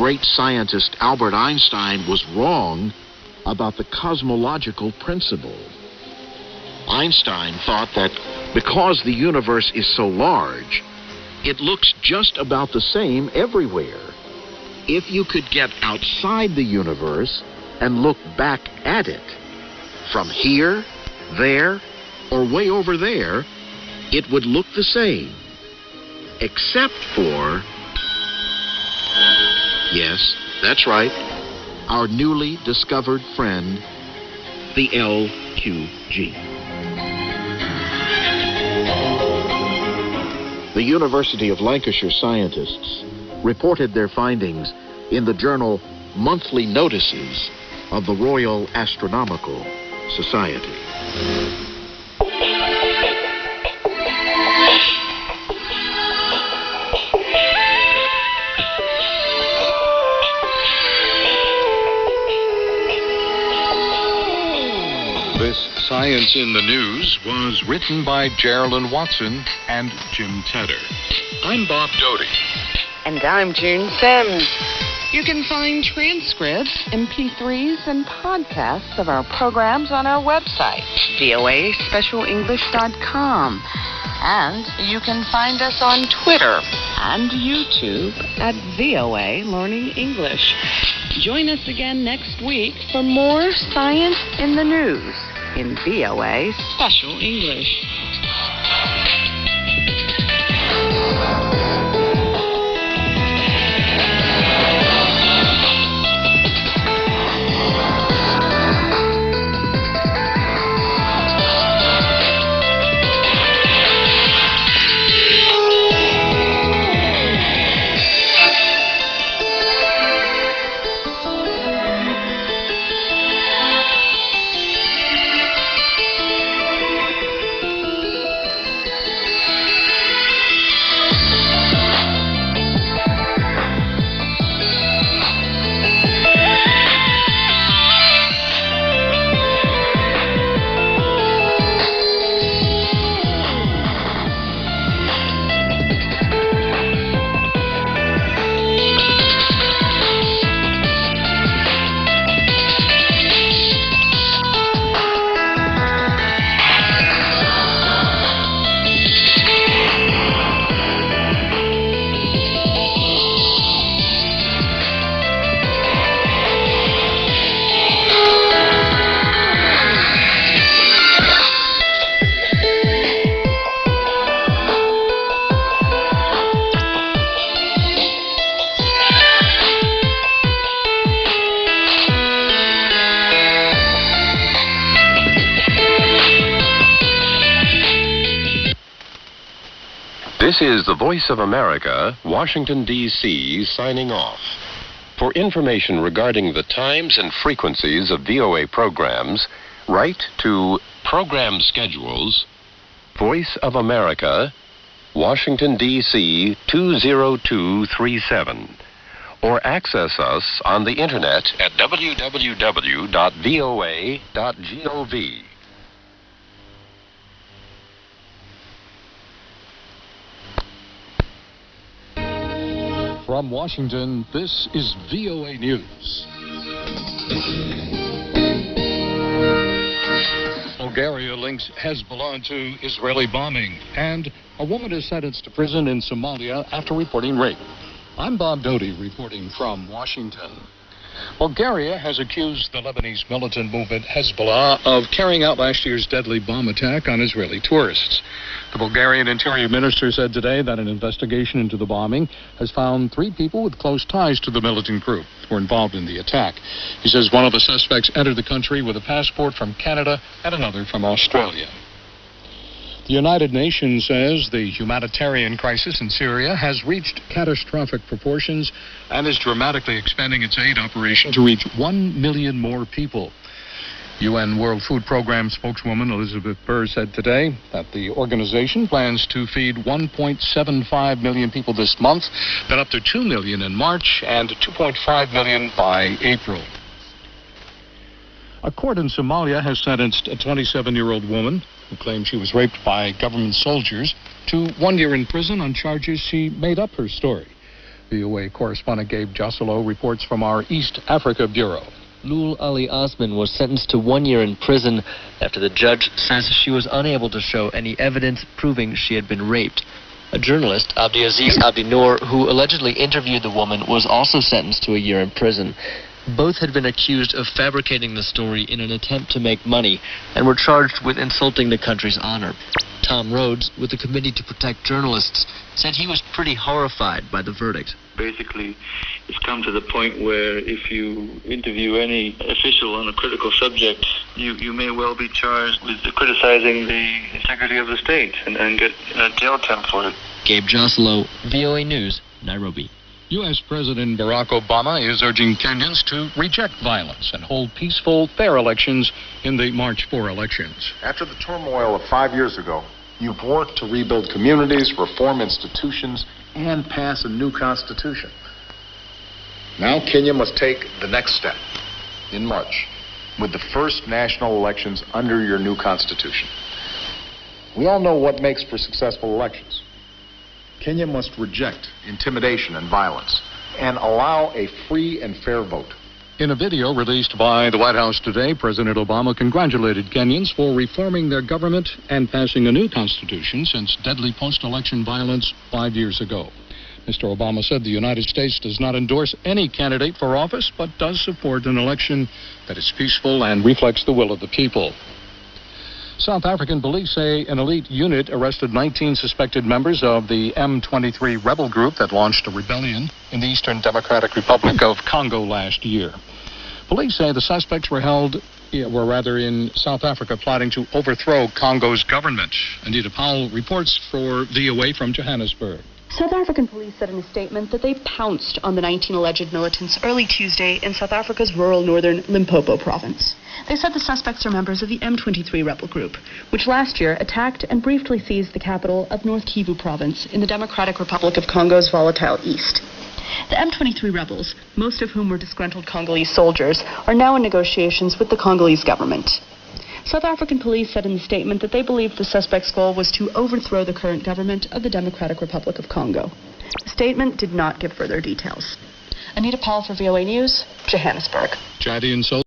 great scientist Albert Einstein was wrong about the cosmological principle. Einstein thought that because the universe is so large, it looks just about the same everywhere. If you could get outside the universe and look back at it, from here, there, or way over there, it would look the same, except for, yes, that's right, our newly discovered friend, the LQG. The University of Lancashire scientists reported their findings in the journal Monthly Notices of the Royal Astronomical Society. This Science in the News was written by Geraldine Watson and Jim Tedder. I'm Bob Doty. And I'm June Sims. You can find transcripts, MP3s, and podcasts of our programs on our website, voaspecialenglish.com. And you can find us on Twitter and YouTube at VOA Learning English. Join us again next week for more Science in the News in VOA Special English. This is the Voice of America, Washington, D.C., signing off. For information regarding the times and frequencies of VOA programs, write to Program Schedules, Voice of America, Washington, D.C., 20237, or access us on the Internet at www.voa.gov. From Washington, this is VOA News. Bulgaria links Hezbollah to Israeli bombing, and a woman is sentenced to prison in Somalia after reporting rape. I'm Bob Doty reporting from Washington. Bulgaria has accused the Lebanese militant movement Hezbollah of carrying out last year's deadly bomb attack on Israeli tourists. The Bulgarian Interior Minister said today that an investigation into the bombing has found 3 people with close ties to the militant group who were involved in the attack. He says one of the suspects entered the country with a passport from Canada and another from Australia. The United Nations says the humanitarian crisis in Syria has reached catastrophic proportions and is dramatically expanding its aid operation to reach 1 million more people. UN World Food Program spokeswoman Elizabeth Burr said today that the organization plans to feed 1.75 million people this month, then up to 2 million in March and 2.5 million by April. A court in Somalia has sentenced a 27-year-old woman who claimed she was raped by government soldiers to 1 year in prison on charges she made up her story. VOA correspondent Gabe Joselo reports from our East Africa Bureau. Lul Ali Osman was sentenced to 1 year in prison after the judge says she was unable to show any evidence proving she had been raped. A journalist, Abdiaziz Abdi Noor, who allegedly interviewed the woman, was also sentenced to a year in prison. Both had been accused of fabricating the story in an attempt to make money and were charged with insulting the country's honor. Tom Rhodes, with the Committee to Protect Journalists, said he was pretty horrified by the verdict. Basically, it's come to the point where if you interview any official on a critical subject, you may well be charged with criticizing the integrity of the state and get jail time for it. Gabe Joselo, VOA News, Nairobi. U.S. President Barack Obama is urging Kenyans to reject violence and hold peaceful, fair elections in the March 4 elections. After the turmoil of 5 years ago, you've worked to rebuild communities, reform institutions, and pass a new constitution. Now Kenya must take the next step in March with the first national elections under your new constitution. We all know what makes for successful elections. Kenya must reject intimidation and violence and allow a free and fair vote. In a video released by the White House today, President Obama congratulated Kenyans for reforming their government and passing a new constitution since deadly post-election violence 5 years ago. Mr. Obama said the United States does not endorse any candidate for office, but does support an election that is peaceful and reflects the will of the people. South African police say an elite unit arrested 19 suspected members of the M23 rebel group that launched a rebellion in the Eastern Democratic Republic of Congo last year. Police say the suspects were in South Africa plotting to overthrow Congo's government. Anita Powell reports for VOA from Johannesburg. South African police said in a statement that they pounced on the 19 alleged militants early Tuesday in South Africa's rural northern Limpopo province. They said the suspects are members of the M23 rebel group, which last year attacked and briefly seized the capital of North Kivu province in the Democratic Republic of Congo's volatile east. The M23 rebels, most of whom were disgruntled Congolese soldiers, are now in negotiations with the Congolese government. South African police said in the statement that they believed the suspect's goal was to overthrow the current government of the Democratic Republic of Congo. The statement did not give further details. Anita Powell for VOA News, Johannesburg. Chadian soldiers